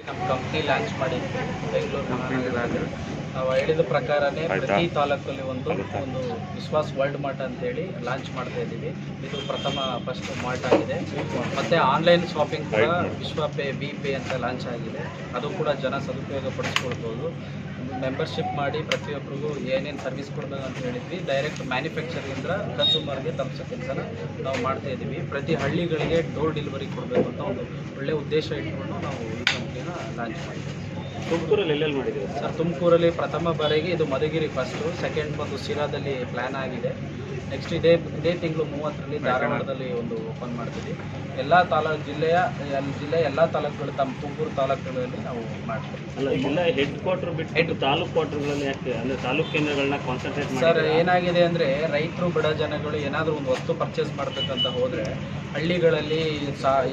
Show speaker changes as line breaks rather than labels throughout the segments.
ನಮ್ಮ company launch ಮಾಡಿದ್ವಿ ಬೆಂಗಳೂರು ಮಹಾನಗರ. ನಾವು ಹೇಳಿದ ಪ್ರಕಾರನೇ ಪ್ರತಿ ತಾಲೂಕಲ್ಲಿ ಒಂದು ವಿಶ್ವಾಸ್ ವರ್ಲ್ಡ್ ಮಾರ್ಟ್ ಅಂತೇಳಿ ಲಾಂಚ್ ಮಾಡ್ತಾ ಇದ್ದೀವಿ. ಇದು ಫಸ್ಟ್ ಮಾರ್ಟ್ ಆಗಿದೆ. ಮತ್ತು ಆನ್ಲೈನ್ ಶಾಪಿಂಗ್ ಕೂಡ ವಿಶ್ವ ಪೇ ಬಿ ಅಂತ ಲಾಂಚ್ ಆಗಿದೆ. ಅದು ಕೂಡ ಜನ ಸದುಪಯೋಗ ಪಡಿಸ್ಕೊಳ್ಬೋದು. ಮೆಂಬರ್ಶಿಪ್ ಮಾಡಿ ಪ್ರತಿಯೊಬ್ಬರಿಗೂ ಏನೇನು ಸರ್ವಿಸ್ ಕೊಡಬೇಕು ಅಂತ ಹೇಳಿದ್ವಿ. ಡೈರೆಕ್ಟ್ ಮ್ಯಾನುಫ್ಯಾಕ್ಚರಿಂಗ್ ಕನ್ಸ್ಯೂಮರ್ಗೆ ತಲುಪಿಸೋ ಕೆಲಸನ ನಾವು ಮಾಡ್ತಾ ಇದ್ದೀವಿ. ಪ್ರತಿ ಹಳ್ಳಿಗಳಿಗೆ ಡೋರ್ ಡೆಲಿವರಿ ಕೊಡಬೇಕು ಅಂತ ಒಂದು ಒಳ್ಳೆಯ ಉದ್ದೇಶ ಇಟ್ಕೊಂಡು ನಾವು ಈ ಕಂಪ್ನಿನ ಲಾಂಚ್ ಮಾಡಿದ್ದೀವಿ.
ತುಮಕೂರಲ್ಲಿ ಎಲ್ಲೆಲ್ಲಿ ಮಾಡಿದ್ದೀವಿ
ಸರ್? ತುಮಕೂರಲ್ಲಿ ಪ್ರಥಮ ಬಾರಿಗೆ ಇದು ಮಧುಗಿರಿ ಫಸ್ಟು, ಸೆಕೆಂಡ್ ಬಂದು ಶಿರಾದಲ್ಲಿ ಪ್ಲ್ಯಾನ್ ಆಗಿದೆ. ನೆಕ್ಸ್ಟ್ ಇದೇ ತಿಂಗಳು 30ರಲ್ಲಿ ಧಾರವಾಡದಲ್ಲಿ ಒಂದು ಓಪನ್ ಮಾಡ್ತೀವಿ. ಎಲ್ಲ ಜಿಲ್ಲೆಯ ಎಲ್ಲ ತಾಲೂಕುಗಳು ತಮ್ಮ ತುಮಕೂರು ತಾಲೂಕುಗಳಲ್ಲಿ ನಾವು ಮಾಡ್ತೀವಿ.
ಅಲ್ಲ, ಇಲ್ಲ ಹೆಡ್ ಕ್ವಾರ್ಟರ್ ಬಿಟ್ಟು ತಾಲೂಕು ಕ್ವಾರ್ಟರ್ಗಳಲ್ಲಿ ಯಾಕೆ ಅಂದರೆ ತಾಲೂಕು ಕೇಂದ್ರಗಳನ್ನ ಕಾನ್ಸಂಟ್ರೇಟ್ ಮಾಡಿ?
ಸರ್, ಏನಾಗಿದೆ ಅಂದರೆ ರೈತರು ಬಡ ಜನಗಳು ಏನಾದರೂ ಒಂದು ವಸ್ತು ಪರ್ಚೇಸ್ ಮಾಡಬೇಕಂತ ಹೋದರೆ ಹಳ್ಳಿಗಳಲ್ಲಿ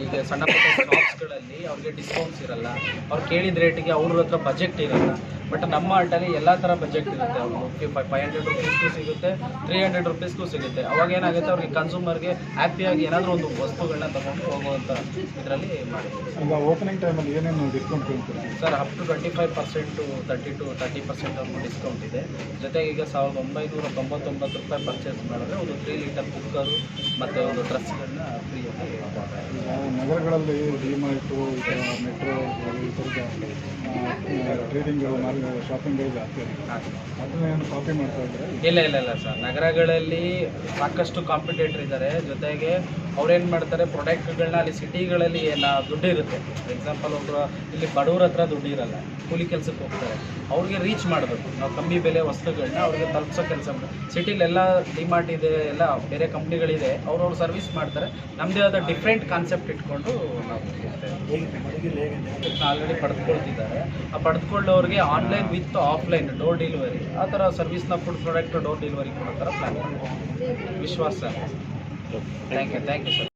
ಈಗ ಸಣ್ಣ ಪುಟ್ಟ ಶಾಪ್ಸ್ಗಳಲ್ಲಿ ಅವ್ರಿಗೆ ಡಿಸ್ಕೌಂಟ್ಸ್ ಇರಲ್ಲ. ಅವ್ರು ಕೇಳಿದ ರೇಟಿಗೆ ಅವ್ರ ಹತ್ರ ಬಜೆಟ್ ಇರಲ್ಲ. ಬಟ್ ನಮ್ಮ ಆರ್ಟಲ್ಲಿ ಎಲ್ಲ ಥರ ಬಜೆಟ್ ಇರುತ್ತೆ. ಅವ್ರಿಗೆ 500 ರುಪೀಸ್ಗೂ ಸಿಗುತ್ತೆ, 300 ರುಪೀಸ್ಗೂ ಸಿಗುತ್ತೆ. ಅವಾಗ ಏನಾಗುತ್ತೆ, ಅವ್ರಿಗೆ ಕನ್ಸ್ಯೂಮರ್ಗೆ ಹ್ಯಾಪಿಯಾಗಿ ಏನಾದರೂ ಒಂದು ವಸ್ತುಗಳನ್ನ ತಗೊಂಡು ಹೋಗುವಂಥ ಇದರಲ್ಲಿ ಮಾಡಿದ್ದೀವಿ.
ಈಗ ಓಪನಿಂಗ್ ಟೈಮಲ್ಲಿ ಏನೇನು ಡಿಸ್ಕೌಂಟ್ ಕೊಡ್ತೀರಾ?
ಸರ್, ಅಪ್ ಟು 25% 30% ಡಿಸ್ಕೌಂಟ್ ಇದೆ. ಜೊತೆಗೆ ಈಗ 1999 ರೂಪಾಯಿ ಪರ್ಚೇಸ್ ಮಾಡಿದ್ರೆ ಒಂದು 3 ಲೀಟರ್ ಕುಕ್ಕರು ಮತ್ತು ಒಂದು ಡ್ರೆಸ್ಗಳನ್ನ ಫ್ರೀಯಾಗಿ.
ನಗರಗಳಲ್ಲಿ ಡಿಮಾರ್ಟು, ಮೆಟ್ರೋ ಈ ಥರದ ಟ್ರೇಡಿಂಗ್ಗಳು ಶಾಪಿಂಗ್ಗಳು ಜಾಸ್ತಿ ಆಗಿದೆ. ಅದನ್ನೇನು ಕಾಪಿ ಮಾಡ್ತಾ ಇದ್ದಾರೆ?
ಇಲ್ಲ ಸರ್, ನಗರಗಳಲ್ಲಿ ಸಾಕಷ್ಟು ಕಾಂಪಿಟೇಟರ್ ಇದ್ದಾರೆ. ಜೊತೆಗೆ ಅವ್ರೇನು ಮಾಡ್ತಾರೆ, ಪ್ರಾಡಕ್ಟ್ಗಳನ್ನ ಅಲ್ಲಿ ಸಿಟಿಗಳಲ್ಲಿ ದುಡ್ಡು ಇರುತ್ತೆ. ಫಾರ್ ಎಕ್ಸಾಂಪಲ್ ಒಬ್ಬರು ಇಲ್ಲಿ ಬಡವ್ರ ಹತ್ರ ದುಡ್ಡು ಇರಲ್ಲ, ಕೂಲಿ ಕೆಲಸಕ್ಕೆ ಹೋಗ್ತಾರೆ. ಅವ್ರಿಗೆ ರೀಚ್ ಮಾಡಬೇಕು ನಾವು ಕಮ್ಮಿ ಬೆಲೆ ವಸ್ತುಗಳನ್ನ ಅವ್ರಿಗೆ ತಲುಪಿಸೋ ಕೆಲಸ. ಸಿಟಿಲೆಲ್ಲ ಡಿಮಾರ್ಟ್ ಇದೆ, ಎಲ್ಲ ಬೇರೆ ಕಂಪ್ನಿಗಳಿದೆ, ಅವ್ರವ್ರು ಸರ್ವಿಸ್ ಮಾಡ್ತಾರೆ. ನಮ್ಮದೇ ಆದ ಡಿಫ್ರೆಂಟ್ ಕಾನ್ಸೆಪ್ಟ್ ಇಟ್ಕೊಂಡು ನಾವು ಆಲ್ರೆಡಿ ಪಡೆದುಕೊಳ್ತಿದ್ದಾರೆ. ಆ ಪಡೆದುಕೊಳ್ಳೋರಿಗೆ online with offline door delivery ಆ ಥರ ಸರ್ವಿಸ್ನ ಫುಡ್ ಪ್ರಾಡಕ್ಟ್ ಡೋರ್ ಡೆಲಿವರಿ ಕೊಡೋ ಥರ ಪ್ಲ್ಯಾನ್ ಮಾಡಿದ್ದೀವಿ. ವಿಶ್ವಾಸ. Thank you sir.